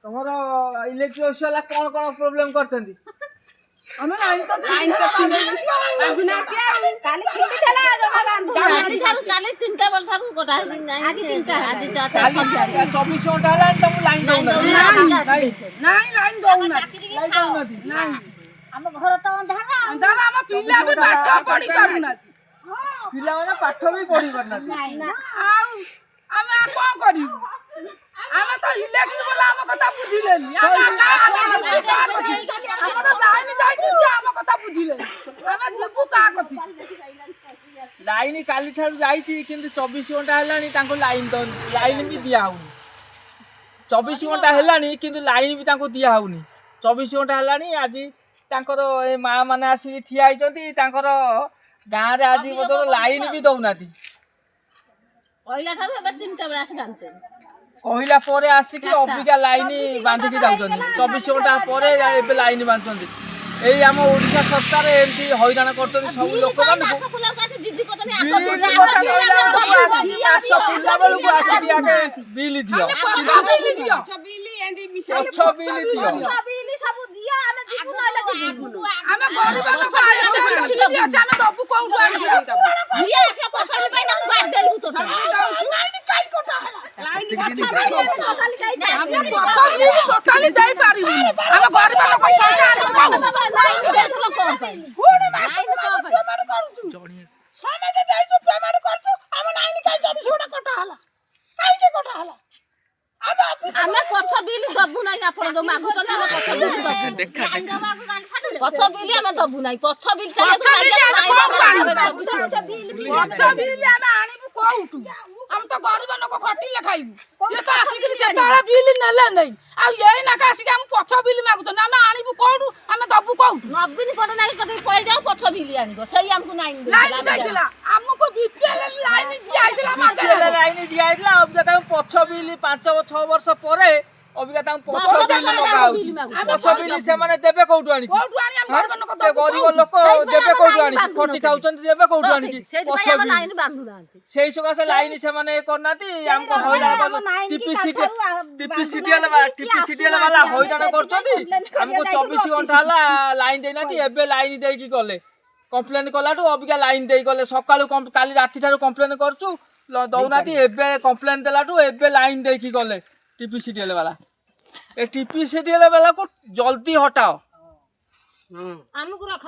ତମର electric office ବାଲା କଣ କଣ ପ୍ରୋବ୍ଲେମ କରିଛନ୍ତି? ଆମେ ଲାଇନ ତ ବାନ୍ଧୁ ନାହାନ୍ତି ଆଉ କାଲି ଛିଣ୍ଡି ଥିଲା ଜମା ବାନ୍ଧୁ ନାହାନ୍ତି କାଲି 3ଟା ବେଳ ଠାରୁ କଟା ହେଇଛି ନାଇଁ ଆଜି 3ଟା ଆଜି କାଲି 24 ଘଣ୍ଟା ହେଲାଣି ତମକୁ ଲାଇନ ଦଉନାହାନ୍ତି। ନାଇଁ ଲାଇନ ଦଉନାହାନ୍ତି ଲାଇନ ଦଉନାହାନ୍ତି। ନାଇଁ ଆମ ଘର ତ ଅନ୍ଧାର ଅନ୍ଧାର ଆମ ପିଲା ବି ପାଠ ପଢି ପାରୁନାହାନ୍ତି ପିଲାମାନେ ପାଠ ବି ପଢି ପାରୁନାହାନ୍ତି। ଆଉ ଆମେ କଣ କରିବୁ? ଆମେ ତ ଇଲେକ୍ଟ୍ରି ବାଲା ଆମ କଥା ବୁଝିଲେନି। ଆମର ଲାଇନ ଯାଇଛି ସେ ଆମ କଥା ବୁଝିଲେନି। ଆମେ ଯିବୁ କାହା କଥା? ଲାଇନ କାଲି ଠାରୁ ଯାଇଛି କିନ୍ତୁ 24 ଘଣ୍ଟା ହେଲାଣି ତାଙ୍କୁ ଲାଇନ ବି ଦିଆ ହଉନି। 24 ଘଣ୍ଟା ହେଲାଣି କିନ୍ତୁ ଲାଇନ ବି ତାଙ୍କୁ ଦିଆ ହଉନି। 24 ଘଣ୍ଟା ହେଲାଣି ଆଜି ତାଙ୍କର ଏ ମା ମାନେ ଆସିକି ଠିଆ ହେଇଛନ୍ତି। ତାଙ୍କର ଗାଁରେ ଆଜି ବୋଧେ ଲାଇନ ବି ଦଉନାହାନ୍ତି। କହିଲା ଠାରୁ ଏବେ 3ଟା ବେଳେ ଆସି ବାନ୍ଧୁଛନ୍ତି। କହିଲା ପରେ ଆସିକି ଅବିକା ଲାଇନ ବାନ୍ଧିକି ଯାଉଛନ୍ତି। 24 ଘଣ୍ଟା ପରେ ଏବେ ଲାଇନ ବାନ୍ଧୁଛନ୍ତି। ଏଇ ଆମ ଓଡ଼ିଶା ସରକାର ଏମିତି ହଇରାଣ କରୁଛନ୍ତି ସବୁ ଲୋକମାନଙ୍କୁ। ବିଲ୍ ଦିଅ ଆମେ ପଛ ବିଲ୍ ଦବୁ ନାହିଁ। ଆପଣ ଯୋଉ ମାଗୁଛନ୍ତି ଆମେ ପଛ ବିଲ୍ ଆମେ ଦବୁ ନାହିଁ। ପଛ ବିଲ୍ ଆମେ ଆଣିବୁ କୋଉଠୁ? ଆମେ ତ ଗରିବ ଲୋକ ଖଟିଲେ ଖାଇବୁ। ସିଏ ତ ଆସିକିରି ସେତେବେଳେ ବିଲ୍ ନେଲେ ନାଇଁ। ଆଉ ଏଇ ନାକା ଆସିକି ଆମେ ପଛ ବିଲ୍ ମାଗୁଛନ୍ତି। ଆମେ ଆଣିବୁ କୋଉଠୁ? ଆମେ ଦବୁ କୋଉଠୁ? ନବୀନ ପଟ୍ଟନାୟକ କତିକି ପଳେଇ ଯାଉ ପଛ ବିଲ୍ ଆଣିବ। ସେଇ ଆମକୁ ଲାଇନ ଦେଇଥିଲା। ଆମକୁ ବିପିଏଲ ଲାଇନ ଦିଆ ହେଇଥିଲା ମାଗଣା। ଲାଇନ ଦିଆ ହେଇଥିଲା। ଅବିକା ତାଙ୍କୁ ପଛ ବିଲ୍ 5-6 ବର୍ଷ ପରେ ଅବିକା ତାଙ୍କୁ ପଛ ବିଲ୍ ମଗା ହଉଛି। ପଛ ବିଲ୍ ସେମାନେ ଦେବେ କୋଉଠୁ ଆଣିକି? ସେ ଗରିବ ଲୋକ ଦେବେ କୋଉଠୁ ଆଣିକି? ଖଟି ଖାଉଛନ୍ତି ଦେବେ କୋଉଠୁ ଆଣିକି? ପଛ ବିଲ୍ ସେଇ ସକାଶେ ଲାଇନ ସେମାନେ କରୁନାହାନ୍ତି। ଆମକୁ ହଇରାଣ ଟିପିସିଟିଏଲ ବାଲା ହଇରାଣ କରୁଛନ୍ତି। ଆମକୁ 24 ଘଣ୍ଟା ହେଲା ଲାଇନ ଦେଇନାହାନ୍ତି। ଏବେ ଲାଇନ ଦେଇକି ଗଲେ କମ୍ପ୍ଲେନ କଲାଠୁ ଅବିକା ଲାଇନ ଦେଇ ଗଲେ। ସକାଳୁ କାଲି ରାତିଠାରୁ କମ୍ପ୍ଲେନ କରୁଛୁ ଦଉନାହାନ୍ତି। ଏବେ କମ୍ପ୍ଲେନ ଦେଲାଠୁ ଏବେ ଲାଇନ ଦେଇକି ଗଲେ ଟିପିସିଟିଏଲ ବାଲା। ଏ ଟିପିସିଟିଏଲ ବାଲାକୁ ଜଲ୍ଦି ହଟାଅ। ଆମକୁ ରଖ।